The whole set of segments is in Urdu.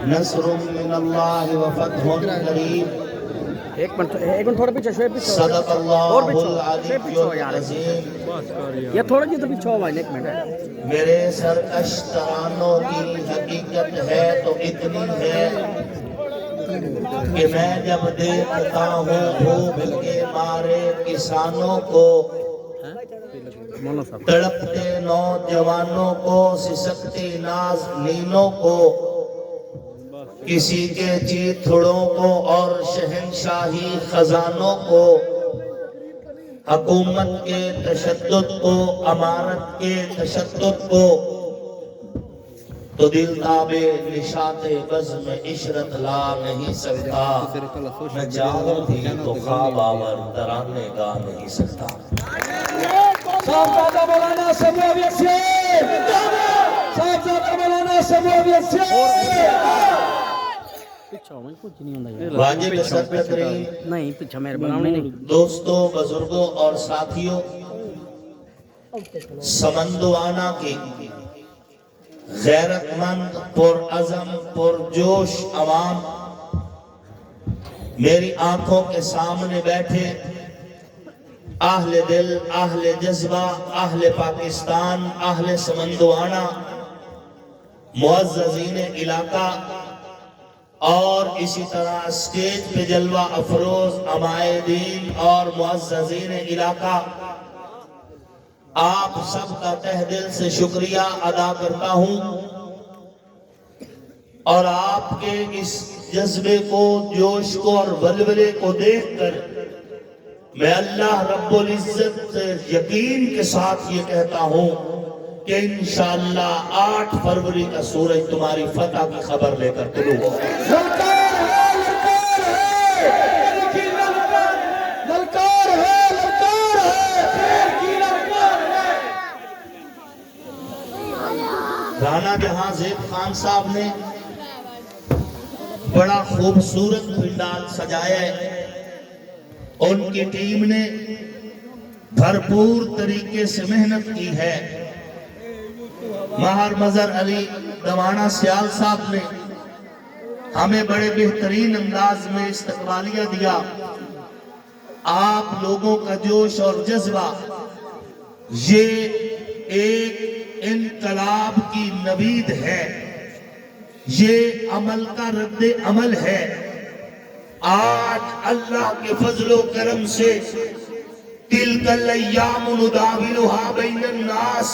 نصر من اللہ وفتح قریب ایک منٹ تھوڑا پیچھے شوئے پیچھے صدق اللہ اور پیچھے العلی العظیم. یہ تھوڑا جی تو پیچھے ہوا ایک منٹ ہے. میرے سرکش ترانوں کی حقیقت ہے تو اتنی ہے کہ میں جب دیکھتا ہوں بھوک کے مارے کسانوں کو، تڑپتے نوجوانوں کو، سسکتی نازنینوں کو، کسی کے چیتھڑوں کو اور شہنشاہی خزانوں کو، حکومت کے تشدد کو، امارت کے تشدد کو، تو دل تابے نشاط بزم عشرت لا نہیں سکتا. میں چاہوں بھی تو خواب آور ترانے گا نہیں سکتا. صاحبزادہ مولانا سموی سے صاحبزادہ مولانا سموی سے پیچھے ہوا کچھ نہیں ہوتا یار. واجب سرکتری نہیں پیچھے میرے بناؤں نہیں. دوستوں، بزرگوں اور ساتھیوں، سمندوانا کی غیرت مند، پرعزم، پرجوش عوام، میری آنکھوں کے سامنے بیٹھے اہل دل، اہل جذبہ، اہل پاکستان، اہل سمندوانا، معززین علاقہ اور اسی طرح اسٹیج پہ جلوہ افروز عمائدین اور معززین علاقہ، آپ سب کا تہ دل سے شکریہ ادا کرتا ہوں. اور آپ کے اس جذبے کو، جوش کو اور ولولے کو دیکھ کر میں اللہ رب العزت سے یقین کے ساتھ یہ کہتا ہوں کہ انشاءاللہ 8 فروری کا سورج تمہاری فتح کی خبر لے کر طلوع ہوگا. رانا جہاں زیب خان صاحب نے بڑا خوبصورت پنڈال سجایا ہے. ان کی ٹیم نے بھرپور طریقے سے محنت کی ہے. ماہر مظہر علی دوانا سیال صاحب نے ہمیں بڑے بہترین انداز میں استقبالیہ دیا. آپ لوگوں کا جوش اور جذبہ یہ ایک انقلاب کی نوید ہے، یہ عمل کا رد عمل ہے. آج اللہ کے فضل و کرم سے تلک الایام نداولها بین الناس،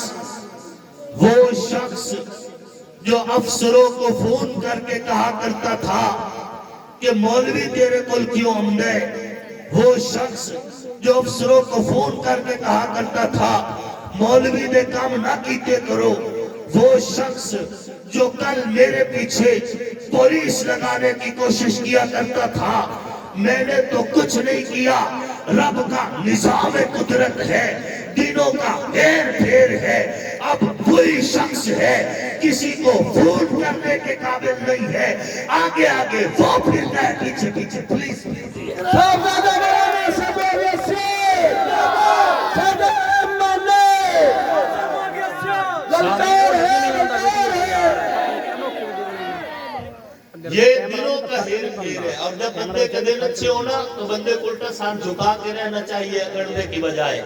وہ شخص جو افسروں کو فون کر کے کہا کرتا تھا کہ مولوی تیرے کل کیوں آمدے، وہ شخص جو افسروں کو فون کر کے کہا کرتا تھا مولوی دے کام نہ کیتے کرو، وہ شخص جو کل میرے پیچھے پولیس لگانے کی کوشش کیا کرتا تھا، میں نے تو کچھ نہیں کیا، رب کا نظام قدرت ہے، دنوں کا ہیر پھیر ہے. اب وہی شخص ہے، کسی کو فون کرنے کے قابل نہیں ہے، آگے آگے وہ پھرتا ہے، پیچھے پیچھے پلیز صاحبزادہ مولانا سموی سے صدق امانے للکار ہے. یہ دنوں کا ہیر پھیر ہے. اور جب بندے کے دن اچھے ہونا تو بندے کو الٹا سان جھکا کے رہنا چاہیے اگڑنے کی بجائے.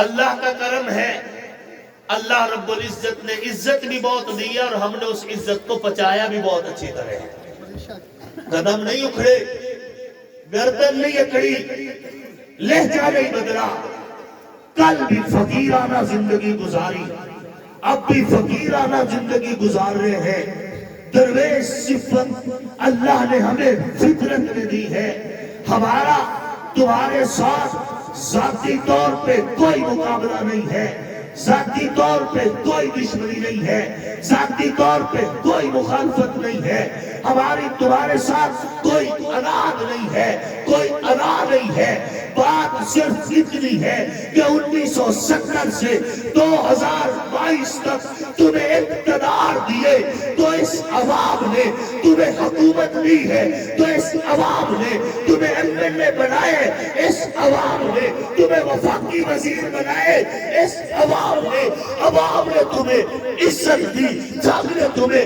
اللہ کا کرم ہے، اللہ رب العزت نے عزت بھی بہت دی اور ہم نے اس عزت کو پچایا بھی بہت اچھی طرح. قدم نہیں اکھڑے، گردن نہیں اکڑی، لہجہ نہیں بدلا. کل بھی فقیرانہ زندگی گزاری، اب بھی فقیرانہ زندگی گزار رہے ہیں. درویش صفت اللہ نے ہمیں فطرت میں دی ہے. ہمارا تمہارے ساتھ ذاتی طور پہ کوئی مقابلہ نہیں ہے، ذاتی طور پہ کوئی دشمنی نہیں ہے، ذاتی طور پہ کوئی مخالفت نہیں ہے. ہماری تمہارے ساتھ کوئی اناد نہیں ہے، کوئی انا نہیں ہے. بات صرف اتنی ہے کہ 1970 سے 2022 تک تمہیں اقتدار دیے تو اس عوام نے تمہیں حکومت دی ہے، تو اس عوام نے تمہیں MLA بنائے، اس عوام نے تمہیں وفاقی وزیر بنائے، اس عوام نے تمہیں عزت دی، جب نے تمہیں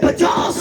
50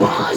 5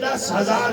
10,000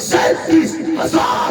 37,000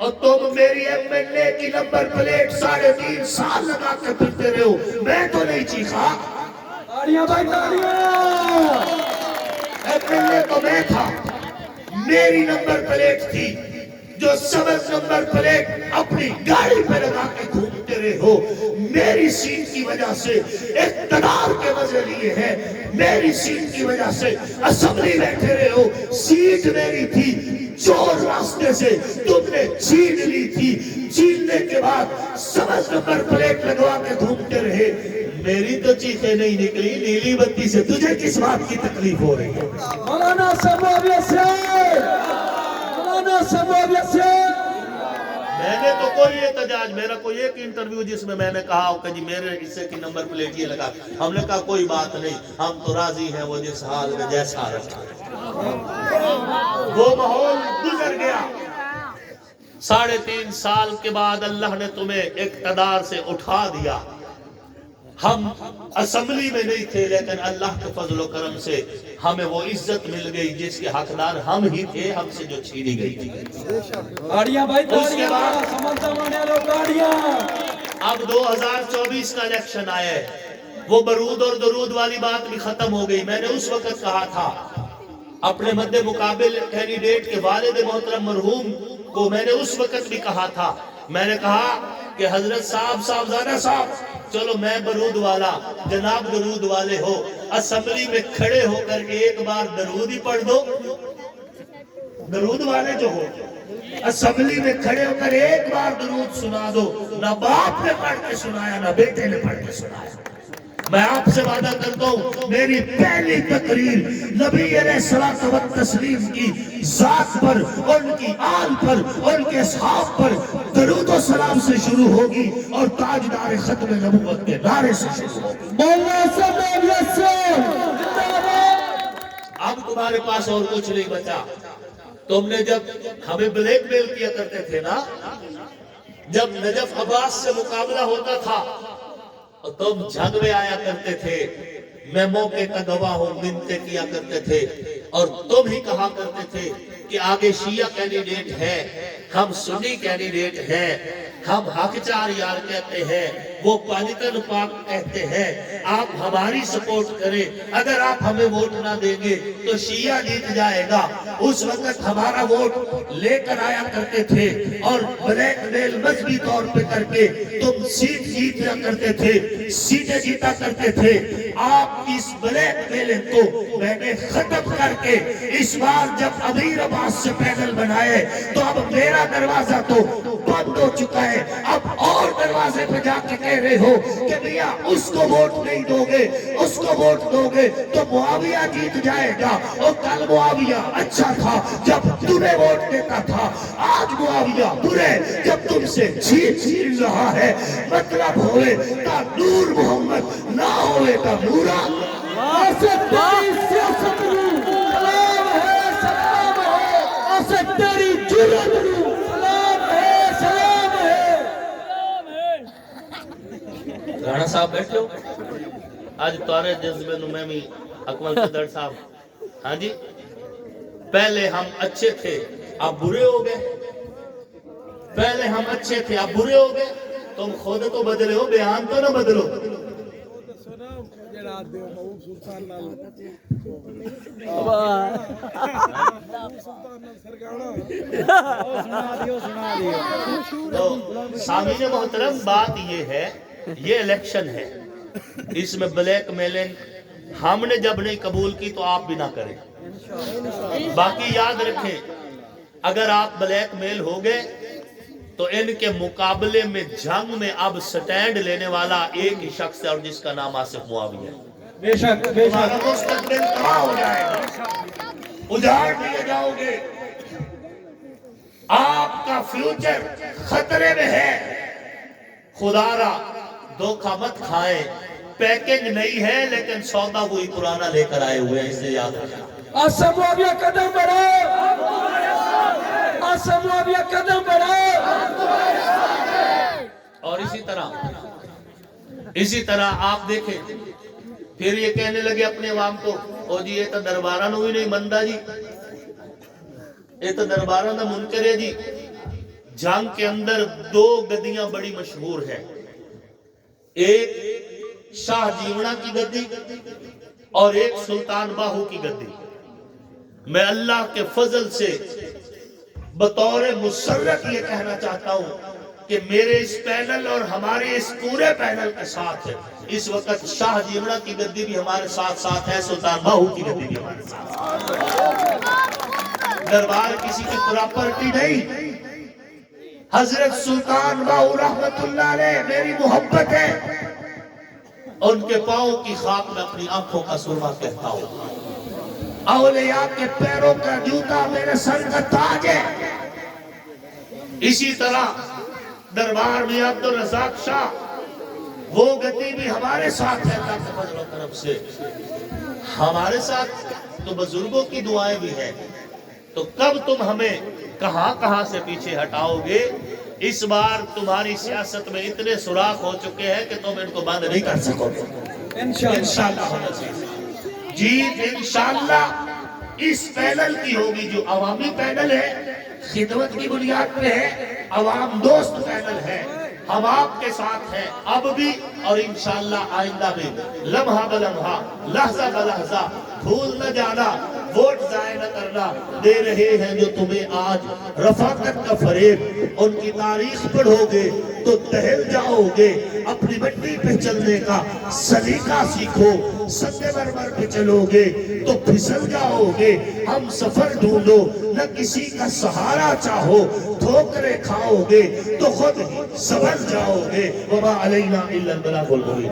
اور تم میری MLA کی نمبر پلیٹ 3.5 سال لگا کے پھرتے رہے ہو، میں تو نہیں چیخا، تاڑیاں بھائی تاڑیاں. MLA تو میں تھا، میری نمبر پلیٹ تھی، جو سبز نمبر پلیٹ اپنی گاڑی پہ لگا کے گھومتے رہے ہو، میری سیٹ کی وجہ سے اقتدار کے مزے لیے ہیں، میری سیٹ کی وجہ سے اسمبلی بیٹھے رہے ہو، سیٹ میری تھی، چور راستے سے تم نے چھین لی تھی، چھیننے کے بعد سبز نمبر پلیٹ لگوا کے گھومتے رہے، میری تو چیخیں نہیں نکلی، نیلی بتی سے تجھے کس بات کی تکلیف ہو رہی ہے؟ مولانا سماویہ سے مولانا سماویہ سے. میں نے تو کوئی احتجاج، میرا کوئی ایک انٹرویو جس میں میں نے کہا ہو کہ جی میرے حصے کی نمبر پلیٹ یہ لگا، ہم نے کہا کوئی بات نہیں، ہم تو راضی ہیں وہ جس حال میں جیسا رکھا. وہ ماحول گزر گیا. 3.5 سال کے بعد اللہ نے تمہیں اقتدار سے اٹھا دیا. ہم اسمبلی میں نہیں تھے لیکن اللہ کے فضل و کرم سے ہمیں وہ عزت مل گئی جس کے حقدار ہم ہی تھے، ہم سے جو چھینی گئی تھی. تاڑیاں بھائی اس کے تاڑیاں. بعد سمجھ سمانے والوں تاڑیاں. اب 2024 کا الیکشن آیا ہے، وہ برود اور درود والی بات بھی ختم ہو گئی. میں نے اس وقت کہا تھا اپنے مد مقابل کینڈیڈیٹ کے والد محترم مرحوم کو، میں نے اس وقت بھی کہا تھا، میں نے کہا کہ حضرت صاحبزادہ صاحب چلو میں درود والا، جناب درود والے ہو، اسمبلی میں کھڑے ہو کر ایک بار درود ہی پڑھ دو. درود والے جو ہو اسمبلی میں کھڑے ہو کر ایک بار درود سنا دو. نہ باپ نے پڑھ کے سنایا نہ بیٹے نے پڑھ کے سنایا. میں آپ سے وعدہ کرتا ہوں میری پہلی تقریر نبی علیہ الصلوۃ والتسلیم کی ذات پر، ان کی آل پر، ان کے اصحاب پر درود و سلام سے شروع ہوگی اور تاجدار ختم نبوت کے نعرے سے شروع ہوگی. مولانا سماویہ سے زندہ باد. اب تمہارے پاس اور کچھ نہیں بچا. تم نے جب ہمیں بلیک میل کیا کرتے تھے نا، جب نجف عباس سے مقابلہ ہوتا تھا اور تم جنگ میں آیا کرتے تھے، میں موقع کا گواہ ہوں، منتیں کیا کرتے تھے اور تم ہی کہا کرتے تھے کہ آگے شیعہ کینڈیڈیٹ ہے، ہم سنی کینڈیڈیٹ ہیں، ہم حق چار یار کہتے ہیں، وہ پالیتن پاک کہتے ہیں، آپ ہماری سپورٹ کریں، اگر آپ ہمیں ووٹ نہ دیں گے تو شیعہ جیت جائے گا. اس وقت ہمارا ووٹ لے کر آیا کرتے تھے اور بلیک میل مذہبی طور پہ کر کے تم سیٹ جیتنا کرتے تھے، سیٹیں جیتا کرتے تھے. آپ اس بلیک میلنگ کو میں نے ختم کر کے اس بار جب امیر عباس سے پینل بنائے تو اب میرا دروازہ تو بند ہو چکا ہے. اب اور دروازے پہ جا کے کہہ رہے ہو کہ میاں اس کو ووٹ نہیں دو گے، اس کو ووٹ دو گے تو معاویہ جیت جائے گا. اور کل معاویہ اچھا تھا جب تمہیں ووٹ دیتا تھا، آج معاویہ برے جب تم سے چھین رہا ہے. مطلب ہوئے تا نور محمد نہ ہوئے تا نورا. آسد تیری سیاست نو سلام ہے، سلام ہے. آسد تیری جرات نو سلام ہے، سلام ہے. رانا صاحب بیٹھے ہو آج تارے جذبے نو میں بھی اکمل قدر صاحب. ہاں جی، پہلے ہم اچھے تھے اب برے ہو گئے، پہلے ہم اچھے تھے اب برے ہو گئے. تم خود تو بدلے ہو، بیان تو نہ بدلو. تو سامعین محترم بات یہ ہے، یہ الیکشن ہے، اس میں بلیک میلنگ ہم نے جب نہیں قبول کی تو آپ بھی نہ کریں. باقی یاد رکھیں اگر آپ بلیک میل ہو گئے تو ان کے مقابلے میں جنگ میں اب سٹینڈ لینے والا ایک ہی شخص ہے اور جس کا نام آصف معاویہ ہے. بے شک بے تمہارا شک. مستقبل تباہ ہو جائے گا، اجاڑ دیے جاؤ گے، آپ کا فیوچر خطرے میں ہے. خدا را دھوکہ مت کھائیں، پیکنگ نہیں ہے لیکن سودا وہی پرانا لے کر آئے ہوئے ہیں، اسے یاد رکھنا. آسد معاویہ قدم بڑھاؤ، آسد معاویہ قدم بڑھاؤ. اور اسی طرح آپ دیکھیں پھر یہ کہنے لگے اپنے عوام کو، او جی یہ تو دربارہ نو ہی نہیں مندا جی، یہ تو دربارہ نہ منکر ہے جی. جنگ کے اندر دو گدیاں بڑی مشہور ہیں، ایک شاہ جیوڑا کی گدی اور ایک سلطان باہو کی گدی۔ میں اللہ کے فضل سے بطور مسرت یہ کہنا چاہتا ہوں کہ میرے اس پینل اور ہمارے اس پورے پینل کے ساتھ ہے اس وقت شاہ جیوڑا کی گدی بھی ہمارے ساتھ ہے، سلطان باہو کی گدی بھی ہمارے ساتھ۔ دربار کسی کی پراپرٹی نہیں، حضرت سلطان باہو رحمت اللہ علیہ میری محبت ہے، ان کے پاؤں کی خاک میں اپنی آنکھوں کا سرما کہتا ہوں، اولیاء کے پیروں کا جوتا میرے سر کا تاج ہے۔ اسی طرح دربار میں عبدالرزاق شاہ وہ گدی بھی ہمارے ساتھ ہے، اللہ کے فضل و کرم سے ہمارے ساتھ، تو بزرگوں کی دعائیں بھی ہیں۔ تو کب تم ہمیں کہاں کہاں سے پیچھے ہٹاؤ گے؟ اس بار تمہاری سیاست میں اتنے سوراخ ہو چکے ہیں کہ تم ان کو بند نہیں کر سکو گے انشاءاللہ۔ جیت انشاءاللہ اس پینل کی ہوگی، جو عوامی پینل ہے، خدمت کی بنیاد پہ ہے، عوام دوست پینل ہے، ہم آپ کے ساتھ ہیں اب بھی اور انشاءاللہ آئندہ بھی، لمحہ بلمحہ، لحظہ بلحظہ، بھول نہ جانا، ووٹ ضائع نہ کرنا۔ دے رہے ہیں جو تمہیں آج رفاقت کا فریب، ان کی تاریخ پڑھو گے تو دہل جاؤ گے، اپنی مٹی پہ چلنے کا سلیقہ سیکھو، سنگ مرمر پہ چلو گے تو پھسل جاؤ گے۔ ہم سفر ڈھونڈو، نہ کسی کا سہارا چاہو، ٹھوکریں کھاؤ گے تو خود سبر جاؤ گے۔ وما علینا الا البلاغ المبین۔